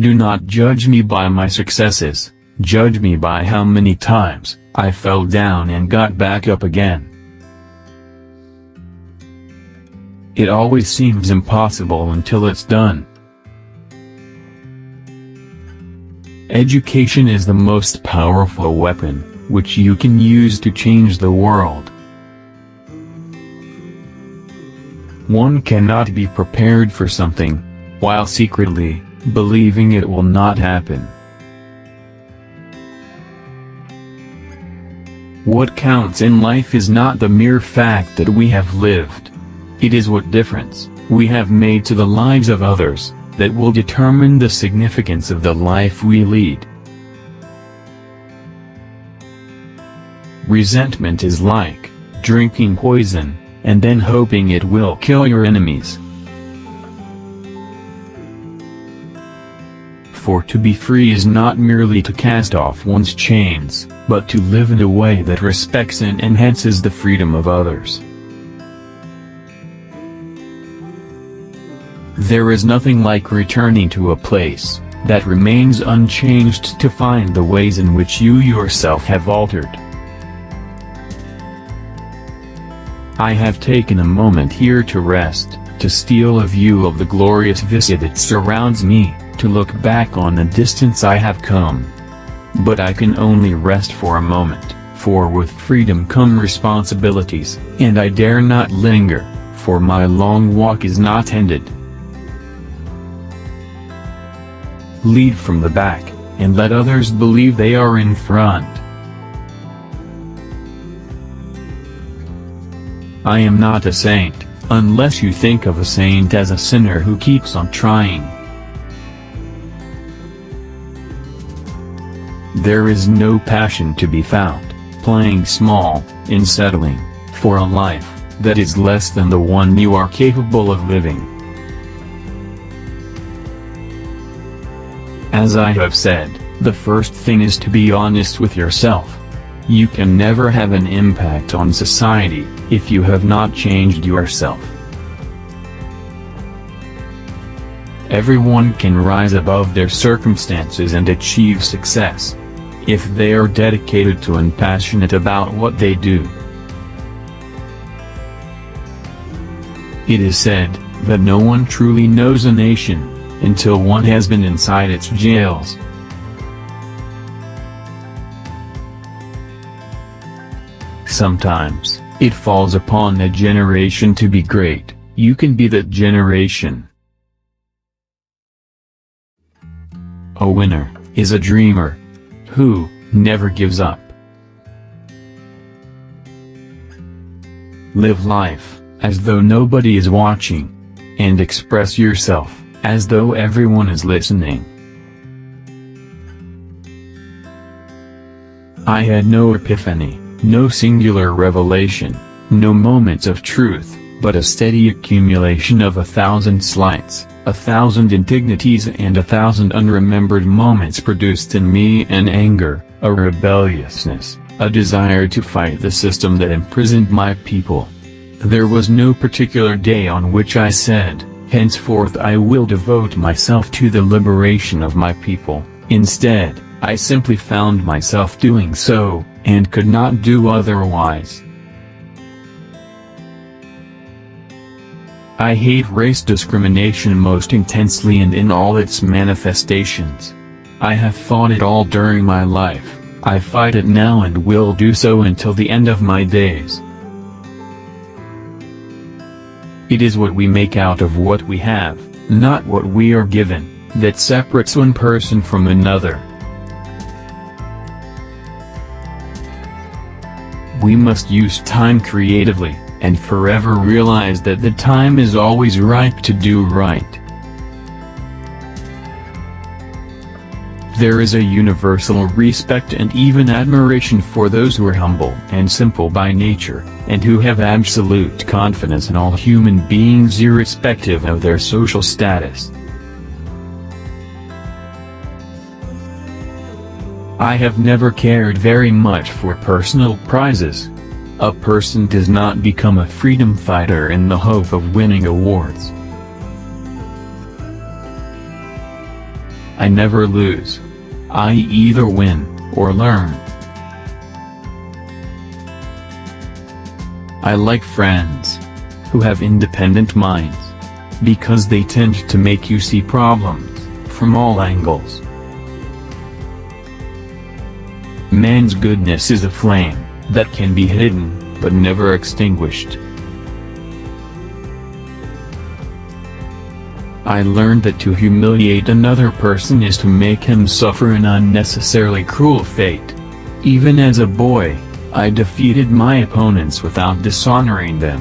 Do not judge me by my successes, judge me by how many times I fell down and got back up again. It always seems impossible until it's done. Education is the most powerful weapon which you can use to change the world. One cannot be prepared for something, while secretly believing it will not happen. What counts in life is not the mere fact that we have lived. It is what difference we have made to the lives of others that will determine the significance of the life we lead. Resentment is like drinking poison, and then hoping it will kill your enemies. For to be free is not merely to cast off one's chains, but to live in a way that respects and enhances the freedom of others. There is nothing like returning to a place that remains unchanged to find the ways in which you yourself have altered. I have taken a moment here to rest, to steal a view of the glorious vista that surrounds me, to look back on the distance I have come. But I can only rest for a moment, for with freedom come responsibilities, and I dare not linger, for my long walk is not ended. Lead from the back, and let others believe they are in front. I am not a saint, unless you think of a saint as a sinner who keeps on trying. There is no passion to be found, playing small, in settling for a life that is less than the one you are capable of living. As I have said, the first thing is to be honest with yourself. You can never have an impact on society if you have not changed yourself. Everyone can rise above their circumstances and achieve success if they are dedicated to and passionate about what they do. It is said that no one truly knows a nation until one has been inside its jails. Sometimes, it falls upon a generation to be great. You can be that generation. A winner is a dreamer who never gives up. Live life as though nobody is watching, and express yourself as though everyone is listening. I had no epiphany, no singular revelation, no moments of truth, but a steady accumulation of 1,000 slights, 1,000 indignities and 1,000 unremembered moments produced in me an anger, a rebelliousness, a desire to fight the system that imprisoned my people. There was no particular day on which I said, henceforth I will devote myself to the liberation of my people. Instead, I simply found myself doing so, and could not do otherwise. I hate race discrimination most intensely and in all its manifestations. I have fought it all during my life, I fight it now and will do so until the end of my days. It is what we make out of what we have, not what we are given, that separates one person from another. We must use time creatively, and forever realize that the time is always ripe to do right. There is a universal respect and even admiration for those who are humble and simple by nature, and who have absolute confidence in all human beings irrespective of their social status. I have never cared very much for personal prizes. A person does not become a freedom fighter in the hope of winning awards. I never lose. I either win, or learn. I like friends who have independent minds, because they tend to make you see problems from all angles. Man's goodness is a flame that can be hidden, but never extinguished. I learned that to humiliate another person is to make him suffer an unnecessarily cruel fate. Even as a boy, I defeated my opponents without dishonoring them.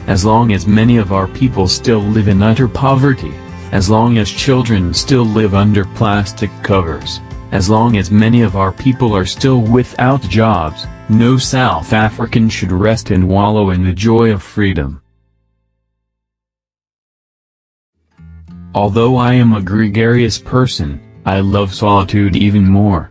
As long as many of our people still live in utter poverty, as long as children still live under plastic covers, as long as many of our people are still without jobs, no South African should rest and wallow in the joy of freedom. Although I am a gregarious person, I love solitude even more.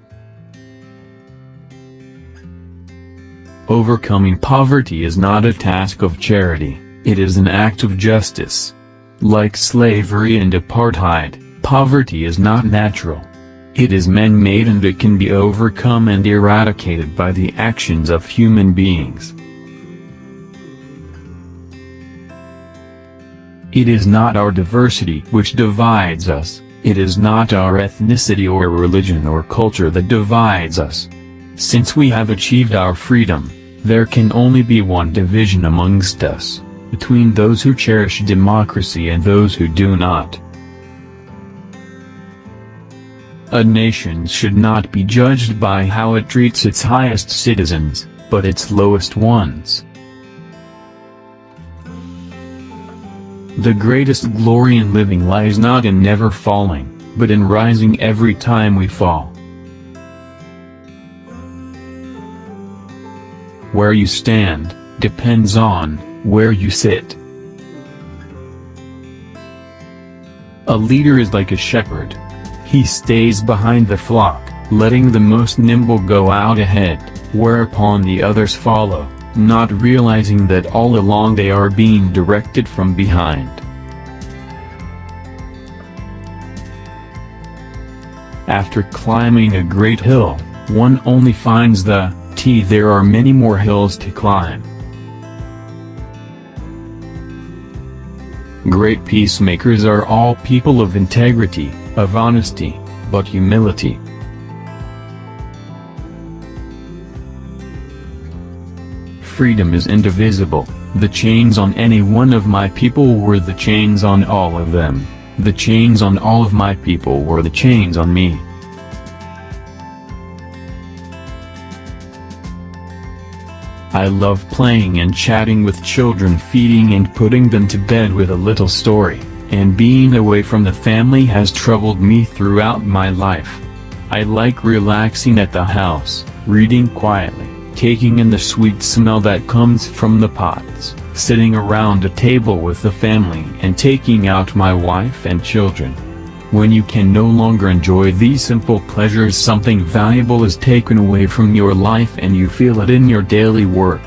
Overcoming poverty is not a task of charity, it is an act of justice. Like slavery and apartheid, poverty is not natural. It is man-made and it can be overcome and eradicated by the actions of human beings. It is not our diversity which divides us, it is not our ethnicity or religion or culture that divides us. Since we have achieved our freedom, there can only be one division amongst us, between those who cherish democracy and those who do not. A nation should not be judged by how it treats its highest citizens, but its lowest ones. The greatest glory in living lies not in never falling, but in rising every time we fall. Where you stand depends on where you sit. A leader is like a shepherd. He stays behind the flock, letting the most nimble go out ahead, whereupon the others follow, not realizing that all along they are being directed from behind. After climbing a great hill, one only finds there are many more hills to climb. Great peacemakers are all people of integrity, of honesty, but humility. Freedom is indivisible. The chains on any one of my people were the chains on all of them. The chains on all of my people were the chains on me. I love playing and chatting with children, feeding and putting them to bed with a little story, and being away from the family has troubled me throughout my life. I like relaxing at the house, reading quietly, taking in the sweet smell that comes from the pots, sitting around a table with the family and taking out my wife and children. When you can no longer enjoy these simple pleasures, something valuable is taken away from your life and you feel it in your daily work.